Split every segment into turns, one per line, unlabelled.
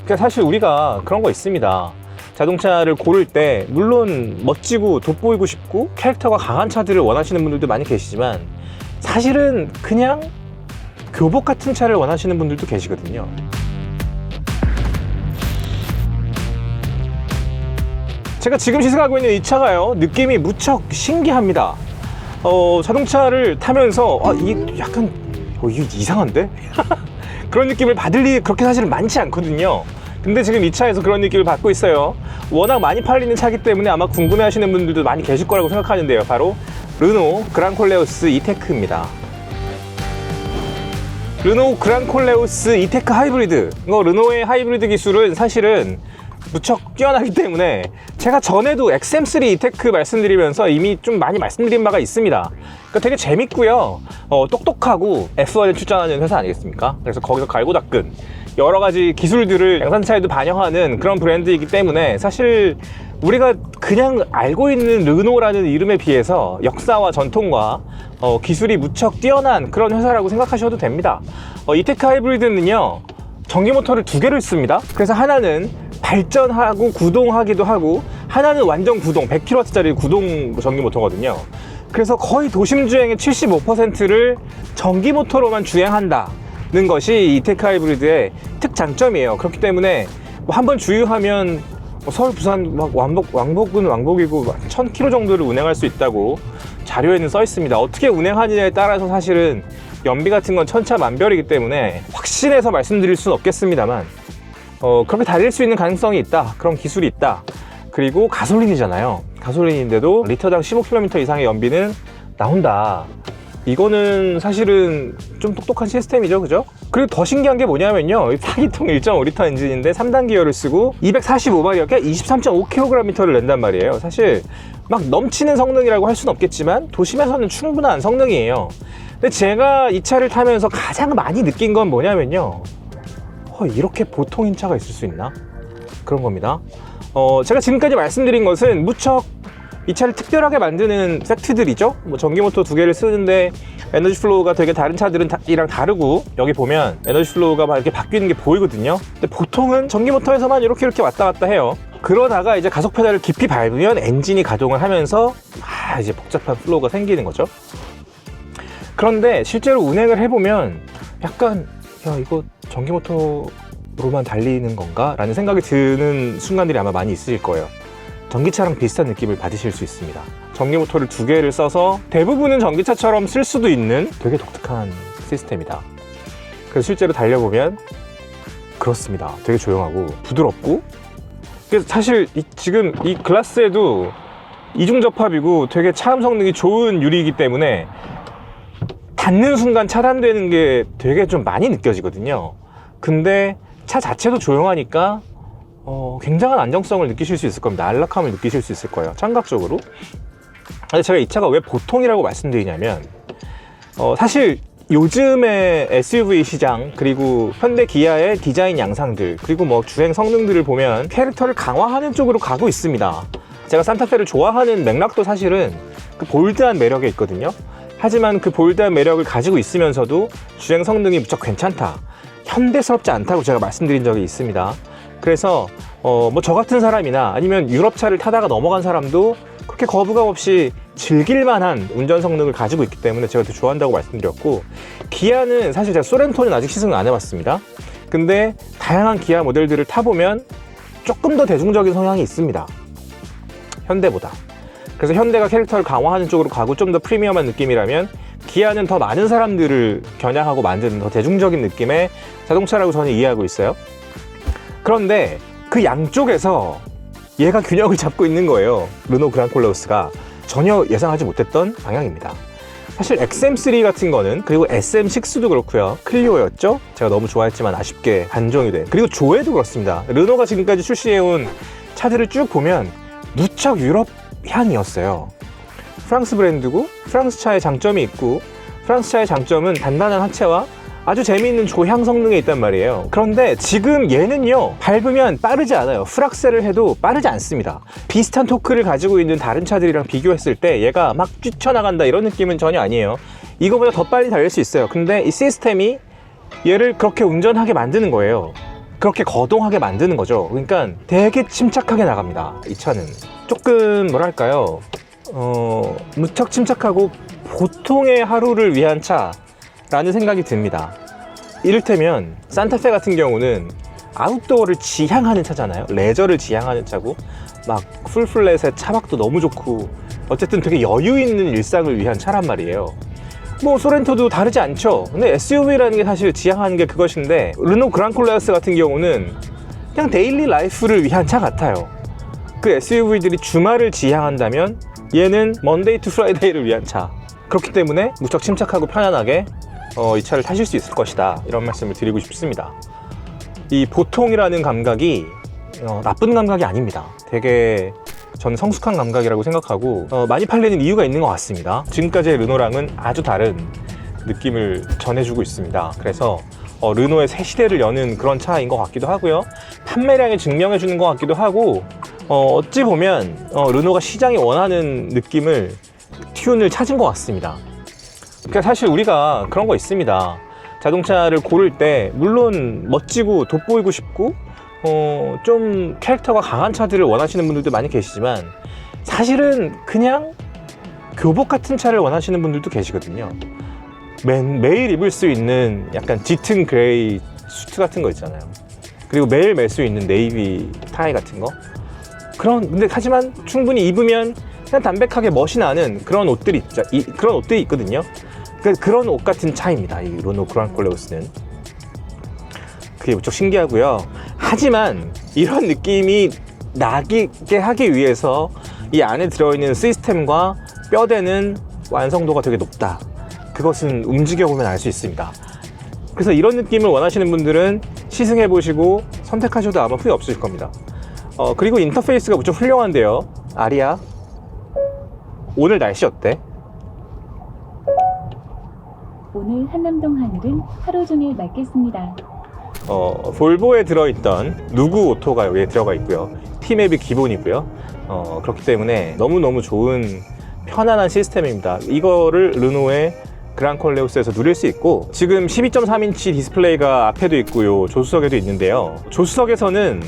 그러니까 사실 우리가 그런 거 있습니다. 자동차를 고를 때 물론 멋지고 돋보이고 싶고 캐릭터가 강한 차들을 원하시는 분들도 많이 계시지만 사실은 그냥 교복 같은 차를 원하시는 분들도 계시거든요. 제가 지금 시승하고 있는 이 차가요, 느낌이 무척 신기합니다. 자동차를 타면서 이게 약간 이게 이상한데? 그런 느낌을 받을 일이 그렇게 사실은 많지 않거든요. 근데 지금 이 차에서 그런 느낌을 받고 있어요. 워낙 많이 팔리는 차기 때문에 아마 궁금해 하시는 분들도 많이 계실 거라고 생각하는데요. 바로 르노 그랑콜레오스 이테크입니다. 르노 그랑콜레오스 이테크 하이브리드. 르노의 하이브리드 기술은 사실은 무척 뛰어나기 때문에 제가 전에도 XM3 이테크 말씀드리면서 이미 좀 많이 말씀드린 바가 있습니다. 그러니까 되게 재밌고요, 똑똑하고 F1에 출전하는 회사 아니겠습니까? 그래서 거기서 갈고 닦은 여러 가지 기술들을 양산차에도 반영하는 그런 브랜드이기 때문에 사실 우리가 그냥 알고 있는 르노라는 이름에 비해서 역사와 전통과 기술이 무척 뛰어난 그런 회사라고 생각하셔도 됩니다. 이테크 하이브리드는요, 전기 모터를 두 개를 씁니다. 그래서 하나는 발전하고 구동하기도 하고 하나는 완전 구동 100kW짜리 구동 전기 모터거든요. 그래서 거의 도심 주행의 75%를 전기 모터로만 주행한다는 것이 이테크 하이브리드의 특장점이에요. 그렇기 때문에 한번 주유하면 서울 부산 막 왕복은 왕복이고 1000km 정도를 운행할 수 있다고 자료에는 써 있습니다. 어떻게 운행하느냐에 따라서 사실은 연비 같은 건 천차만별이기 때문에 확신해서 말씀드릴 수는 없겠습니다만 그렇게 달릴 수 있는 가능성이 있다, 그런 기술이 있다. 그리고 가솔린이잖아요. 가솔린인데도 리터당 15km 이상의 연비는 나온다. 이거는 사실은 좀 똑똑한 시스템이죠, 그죠? 그리고 더 신기한 게 뭐냐면요, 4기통 1.5L 엔진인데 3단 기어를 쓰고 245마력에 23.5kgm를 낸단 말이에요. 사실 막 넘치는 성능이라고 할 수는 없겠지만 도심에서는 충분한 성능이에요. 근데 제가 이 차를 타면서 가장 많이 느낀 건 뭐냐면요, 이렇게 보통인 차가 있을 수 있나? 그런 겁니다. 제가 지금까지 말씀드린 것은 무척 이 차를 특별하게 만드는 팩트들이죠. 뭐 전기모터 두 개를 쓰는데 에너지 플로우가 되게 다른 차들이랑 다르고, 여기 보면 에너지 플로우가 막 이렇게 바뀌는 게 보이거든요. 근데 보통은 전기모터에서만 이렇게 왔다 갔다 해요. 그러다가 이제 가속 페달을 깊이 밟으면 엔진이 가동을 하면서 이제 복잡한 플로우가 생기는 거죠. 그런데 실제로 운행을 해보면 약간 이거 전기모터로만 달리는 건가? 라는 생각이 드는 순간들이 아마 많이 있으실 거예요. 전기차랑 비슷한 느낌을 받으실 수 있습니다. 전기모터를 두 개를 써서 대부분은 전기차처럼 쓸 수도 있는 되게 독특한 시스템이다. 그래서 실제로 달려보면 그렇습니다. 되게 조용하고 부드럽고, 그래서 사실 지금 이 글라스에도 이중 접합이고 되게 차음 성능이 좋은 유리이기 때문에 닿는 순간 차단되는 게 되게 좀 많이 느껴지거든요. 근데 차 자체도 조용하니까 굉장한 안정성을 느끼실 수 있을 겁니다. 안락함을 느끼실 수 있을 거예요, 청각적으로. 근데 제가 이 차가 왜 보통이라고 말씀드리냐면, 사실 요즘의 SUV 시장, 그리고 현대 기아의 디자인 양상들, 그리고 뭐 주행 성능들을 보면 캐릭터를 강화하는 쪽으로 가고 있습니다. 제가 산타페를 좋아하는 맥락도 사실은 그 볼드한 매력에 있거든요. 하지만 그 볼드한 매력을 가지고 있으면서도 주행 성능이 무척 괜찮다, 현대스럽지 않다고 제가 말씀드린 적이 있습니다. 그래서 뭐 저 같은 사람이나 아니면 유럽차를 타다가 넘어간 사람도 그렇게 거부감 없이 즐길 만한 운전 성능을 가지고 있기 때문에 제가 더 좋아한다고 말씀드렸고, 기아는 사실 제가 소렌토는 아직 시승을 안 해봤습니다. 근데 다양한 기아 모델들을 타보면 조금 더 대중적인 성향이 있습니다, 현대보다. 그래서 현대가 캐릭터를 강화하는 쪽으로 가고 좀 더 프리미엄한 느낌이라면, 기아는 더 많은 사람들을 겨냥하고 만드는 더 대중적인 느낌의 자동차라고 저는 이해하고 있어요. 그런데 그 양쪽에서 얘가 균형을 잡고 있는 거예요. 르노 그랑콜레오스가 전혀 예상하지 못했던 방향입니다. 사실 XM3 같은 거는, 그리고 SM6도 그렇고요, 클리오였죠. 제가 너무 좋아했지만 아쉽게 단종이 된, 그리고 조에도 그렇습니다. 르노가 지금까지 출시해온 차들을 쭉 보면 무척 유럽 향이었어요. 프랑스 브랜드고 프랑스 차의 장점이 있고, 프랑스 차의 장점은 단단한 하체와 아주 재미있는 조향 성능에 있단 말이에요. 그런데 지금 얘는요, 밟으면 빠르지 않아요. 풀악셀을 해도 빠르지 않습니다. 비슷한 토크를 가지고 있는 다른 차들이랑 비교했을 때 얘가 막 뛰쳐나간다 이런 느낌은 전혀 아니에요. 이거보다 더 빨리 달릴 수 있어요. 근데 이 시스템이 얘를 그렇게 운전하게 만드는 거예요. 그렇게 거동하게 만드는 거죠. 그러니까 되게 침착하게 나갑니다. 이 차는 조금 뭐랄까요, 무척 침착하고 보통의 하루를 위한 차라는 생각이 듭니다. 이를테면 산타페 같은 경우는 아웃도어를 지향하는 차잖아요. 레저를 지향하는 차고, 막 풀플랫에 차박도 너무 좋고, 어쨌든 되게 여유 있는 일상을 위한 차란 말이에요. 뭐 소렌토도 다르지 않죠. 근데 SUV라는 게 사실 지향하는 게 그것인데, 르노 그랑콜레오스 같은 경우는 그냥 데일리 라이프를 위한 차 같아요. 그 SUV들이 주말을 지향한다면 얘는 먼데이 투 프라이데이를 위한 차. 그렇기 때문에 무척 침착하고 편안하게 이 차를 타실 수 있을 것이다, 이런 말씀을 드리고 싶습니다. 이 보통이라는 감각이 나쁜 감각이 아닙니다. 되게 저는 성숙한 감각이라고 생각하고 많이 팔리는 이유가 있는 것 같습니다. 지금까지의 르노랑은 아주 다른 느낌을 전해주고 있습니다. 그래서 르노의 새 시대를 여는 그런 차인 것 같기도 하고요. 판매량을 증명해주는 것 같기도 하고, 어찌 보면 르노가 시장이 원하는 느낌을, 튠을 찾은 것 같습니다. 그러니까 사실 우리가 그런 거 있습니다. 자동차를 고를 때 물론 멋지고 돋보이고 싶고 좀 캐릭터가 강한 차들을 원하시는 분들도 많이 계시지만, 사실은 그냥 교복 같은 차를 원하시는 분들도 계시거든요. 매일 입을 수 있는 약간 짙은 그레이 수트 같은 거 있잖아요. 그리고 매일 멜 수 있는 네이비 타이 같은 거. 근데 하지만 충분히 입으면 그냥 담백하게 멋이 나는 그런 옷들이 있죠. 그런 옷들이 있거든요. 그런 옷 같은 차입니다, 이 르노 그랑콜레오스는. 그게 무척 신기하고요. 하지만 이런 느낌이 나게 하기 위해서 이 안에 들어있는 시스템과 뼈대는 완성도가 되게 높다. 그것은 움직여보면 알 수 있습니다. 그래서 이런 느낌을 원하시는 분들은 시승해보시고 선택하셔도 아마 후회 없으실 겁니다. 그리고 인터페이스가 무척 훌륭한데요. 아리야, 오늘 날씨 어때?
오늘 한남동 하늘은 하루 종일 맑겠습니다.
볼보에 들어있던 누구 오토가 여기에 들어가 있고요. T맵이 기본이고요. 그렇기 때문에 너무너무 좋은 편안한 시스템입니다. 이거를 르노의 그랑콜레오스에서 누릴 수 있고, 지금 12.3인치 디스플레이가 앞에도 있고요, 조수석에도 있는데요. 조수석에서는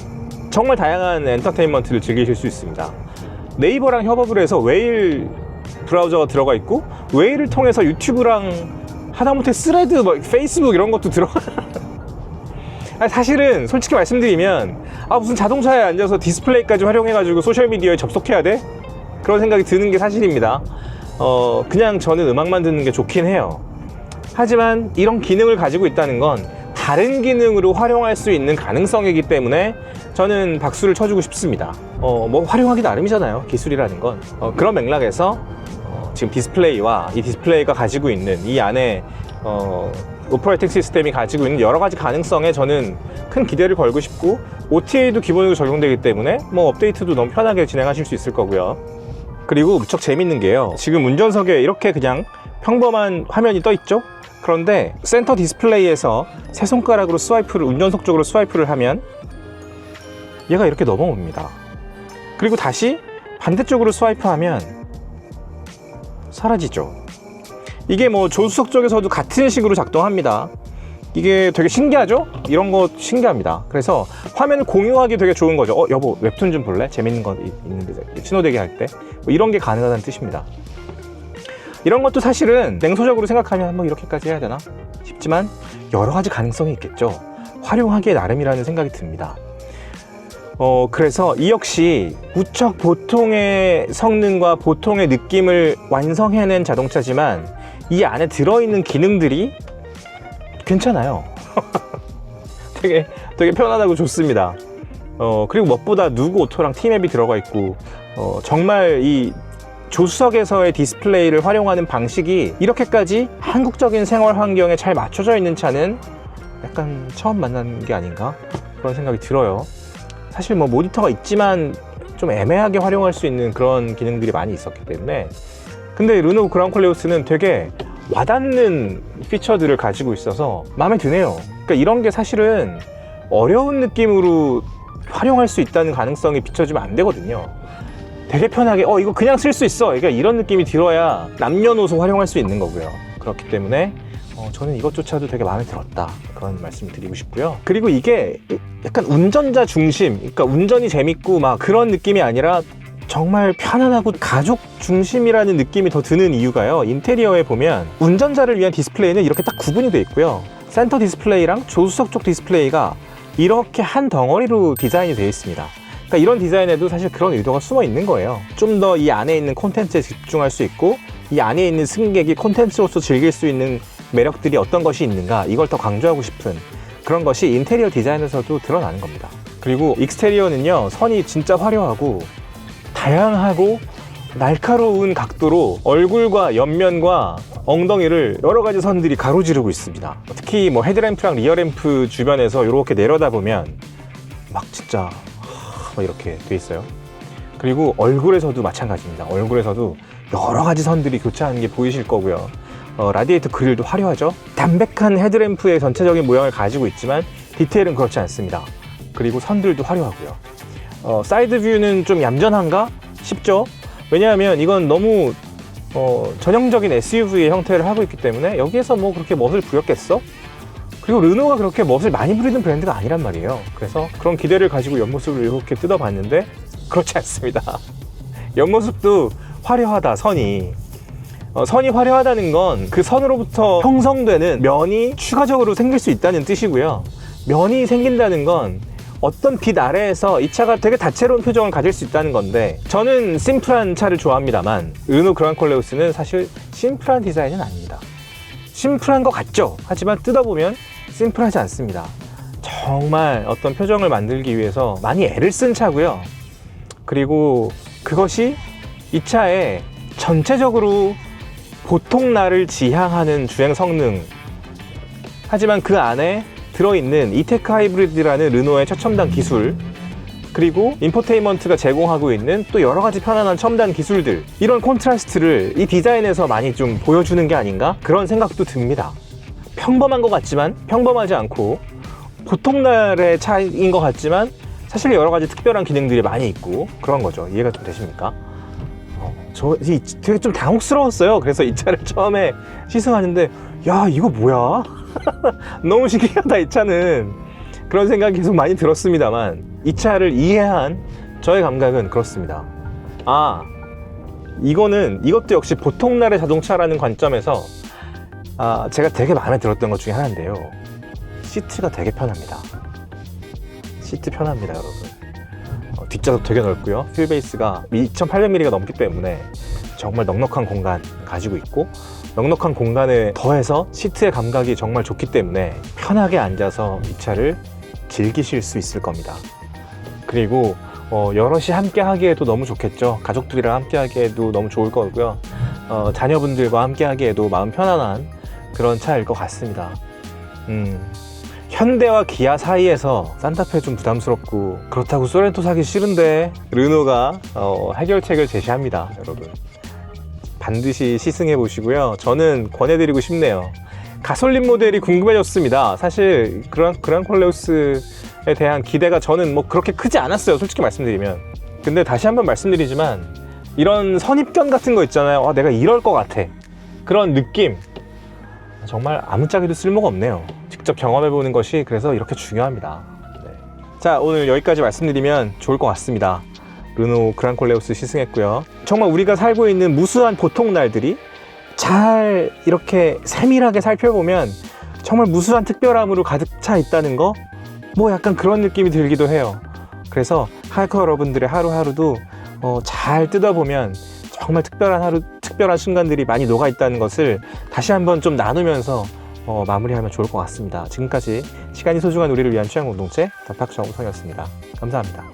정말 다양한 엔터테인먼트를 즐기실 수 있습니다. 네이버랑 협업을 해서 웨일 브라우저가 들어가 있고, 웨일을 통해서 유튜브랑 하다못해 스레드, 페이스북 이런 것도 들어가. 사실은 솔직히 말씀드리면 무슨 자동차에 앉아서 디스플레이까지 활용해가지고 소셜미디어에 접속해야 돼? 그런 생각이 드는 게 사실입니다. 그냥 저는 음악만 듣는 게 좋긴 해요. 하지만 이런 기능을 가지고 있다는 건 다른 기능으로 활용할 수 있는 가능성이기 때문에 저는 박수를 쳐주고 싶습니다. 뭐 활용하기 나름이잖아요, 기술이라는 건. 그런 맥락에서 지금 디스플레이와 이 디스플레이가 가지고 있는 이 안에 오퍼레이팅 시스템이 가지고 있는 여러 가지 가능성에 저는 큰 기대를 걸고 싶고, OTA도 기본으로 적용되기 때문에 뭐 업데이트도 너무 편하게 진행하실 수 있을 거고요. 그리고 무척 재밌는 게요, 지금 운전석에 이렇게 그냥 평범한 화면이 떠 있죠? 그런데 센터 디스플레이에서 세 손가락으로 운전석 쪽으로 스와이프를 하면 얘가 이렇게 넘어옵니다. 그리고 다시 반대쪽으로 스와이프하면 사라지죠. 이게 뭐 조수석 쪽에서도 같은 식으로 작동합니다. 이게 되게 신기하죠? 이런 거 신기합니다. 그래서 화면을 공유하기 되게 좋은 거죠. 여보, 웹툰 좀 볼래? 재밌는 거 있는데, 신호대기 할 때. 뭐 이런 게 가능하다는 뜻입니다. 이런 것도 사실은 냉소적으로 생각하면 뭐 이렇게까지 해야 되나 싶지만 여러 가지 가능성이 있겠죠. 활용하기에 나름이라는 생각이 듭니다. 그래서 이 역시 무척 보통의 성능과 보통의 느낌을 완성해낸 자동차지만 이 안에 들어있는 기능들이 괜찮아요. 되게 편안하고 좋습니다. 그리고 무엇보다 누구 오토랑 T맵이 들어가 있고, 정말 이 조수석에서의 디스플레이를 활용하는 방식이 이렇게까지 한국적인 생활 환경에 잘 맞춰져 있는 차는 약간 처음 만난 게 아닌가, 그런 생각이 들어요. 사실 뭐 모니터가 있지만 좀 애매하게 활용할 수 있는 그런 기능들이 많이 있었기 때문에. 근데 르노 그랑콜레오스는 되게 와닿는 피처들을 가지고 있어서 마음에 드네요. 그러니까 이런 게 사실은 어려운 느낌으로 활용할 수 있다는 가능성이 비춰지면 안 되거든요. 되게 편하게 이거 그냥 쓸 수 있어, 그러니까 이런 느낌이 들어야 남녀노소 활용할 수 있는 거고요. 그렇기 때문에 저는 이것조차도 되게 마음에 들었다, 그런 말씀을 드리고 싶고요. 그리고 이게 약간 운전자 중심, 그러니까 운전이 재밌고 막 그런 느낌이 아니라 정말 편안하고 가족 중심이라는 느낌이 더 드는 이유가요, 인테리어에 보면 운전자를 위한 디스플레이는 이렇게 딱 구분이 되어 있고요, 센터 디스플레이랑 조수석 쪽 디스플레이가 이렇게 한 덩어리로 디자인이 되어 있습니다. 그러니까 이런 디자인에도 사실 그런 의도가 숨어 있는 거예요. 좀 더 이 안에 있는 콘텐츠에 집중할 수 있고, 이 안에 있는 승객이 콘텐츠로서 즐길 수 있는 매력들이 어떤 것이 있는가, 이걸 더 강조하고 싶은 그런 것이 인테리어 디자인에서도 드러나는 겁니다. 그리고 익스테리어는요, 선이 진짜 화려하고 다양하고 날카로운 각도로 얼굴과 옆면과 엉덩이를 여러 가지 선들이 가로지르고 있습니다. 특히 뭐 헤드램프랑 리어램프 주변에서 이렇게 내려다보면 막 진짜 막 이렇게 돼 있어요. 그리고 얼굴에서도 마찬가지입니다. 얼굴에서도 여러 가지 선들이 교차하는 게 보이실 거고요. 라디에이터 그릴도 화려하죠. 담백한 헤드램프의 전체적인 모양을 가지고 있지만 디테일은 그렇지 않습니다. 그리고 선들도 화려하고요. 사이드 뷰는 좀 얌전한가 싶죠. 왜냐하면 이건 너무 전형적인 SUV의 형태를 하고 있기 때문에 여기에서 뭐 그렇게 멋을 부렸겠어? 그리고 르노가 그렇게 멋을 많이 부리는 브랜드가 아니란 말이에요. 그래서 그런 기대를 가지고 옆모습을 이렇게 뜯어봤는데 그렇지 않습니다. 옆모습도 화려하다, 선이. 선이 화려하다는 건 그 선으로부터 형성되는 면이 추가적으로 생길 수 있다는 뜻이고요. 면이 생긴다는 건 어떤 빛 아래에서 이 차가 되게 다채로운 표정을 가질 수 있다는 건데, 저는 심플한 차를 좋아합니다만 르노 그랑콜레오스는 사실 심플한 디자인은 아닙니다. 심플한 것 같죠? 하지만 뜯어보면 심플하지 않습니다. 정말 어떤 표정을 만들기 위해서 많이 애를 쓴 차고요. 그리고 그것이 이 차의 전체적으로 보통 나를 지향하는 주행 성능, 하지만 그 안에 들어있는 이테크 하이브리드라는 르노의 최첨단 기술, 그리고 인포테인먼트가 제공하고 있는 또 여러 가지 편안한 첨단 기술들, 이런 콘트라스트를 이 디자인에서 많이 좀 보여주는 게 아닌가, 그런 생각도 듭니다. 평범한 것 같지만 평범하지 않고, 보통 날의 차인 것 같지만 사실 여러 가지 특별한 기능들이 많이 있고 그런 거죠. 이해가 좀 되십니까? 저 되게 좀 당혹스러웠어요. 그래서 이 차를 처음에 시승하는데, 야, 이거 뭐야? 너무 신기하다, 이 차는. 그런 생각이 계속 많이 들었습니다만, 이 차를 이해한 저의 감각은 그렇습니다. 아, 이것도 역시 보통 날의 자동차라는 관점에서 제가 되게 마음에 들었던 것 중에 하나인데요, 시트가 되게 편합니다. 시트 편합니다, 여러분. 뒷좌석 되게 넓고요. 휠베이스가 2800mm가 넘기 때문에 정말 넉넉한 공간 가지고 있고, 넉넉한 공간에 더해서 시트의 감각이 정말 좋기 때문에 편하게 앉아서 이 차를 즐기실 수 있을 겁니다. 그리고 여럿이 함께 하기에도 너무 좋겠죠. 가족들이랑 함께 하기에도 너무 좋을 거고요. 자녀분들과 함께 하기에도 마음 편안한 그런 차일 것 같습니다. 현대와 기아 사이에서 산타페 좀 부담스럽고, 그렇다고 소렌토 사기 싫은데 르노가 해결책을 제시합니다. 여러분, 반드시 시승해 보시고요. 저는 권해드리고 싶네요. 가솔린 모델이 궁금해졌습니다. 사실 그랑콜레오스에 대한 기대가 저는 뭐 그렇게 크지 않았어요, 솔직히 말씀드리면. 근데 다시 한번 말씀드리지만, 이런 선입견 같은 거 있잖아요. 내가 이럴 것 같아, 그런 느낌, 정말 아무짝에도 쓸모가 없네요. 직접 경험해보는 것이 그래서 이렇게 중요합니다. 네. 자, 오늘 여기까지 말씀드리면 좋을 것 같습니다. 르노 그랑콜레오스 시승했고요. 정말 우리가 살고 있는 무수한 보통 날들이 잘 이렇게 세밀하게 살펴보면 정말 무수한 특별함으로 가득 차 있다는 거, 뭐 약간 그런 느낌이 들기도 해요. 그래서 하이커 여러분들의 하루하루도 잘 뜯어보면 정말 특별한 순간들이 많이 녹아 있다는 것을 다시 한번 좀 나누면서 마무리하면 좋을 것 같습니다. 지금까지 시간이 소중한 우리를 위한 취향 공동체 더팍 정우성이었습니다. 감사합니다.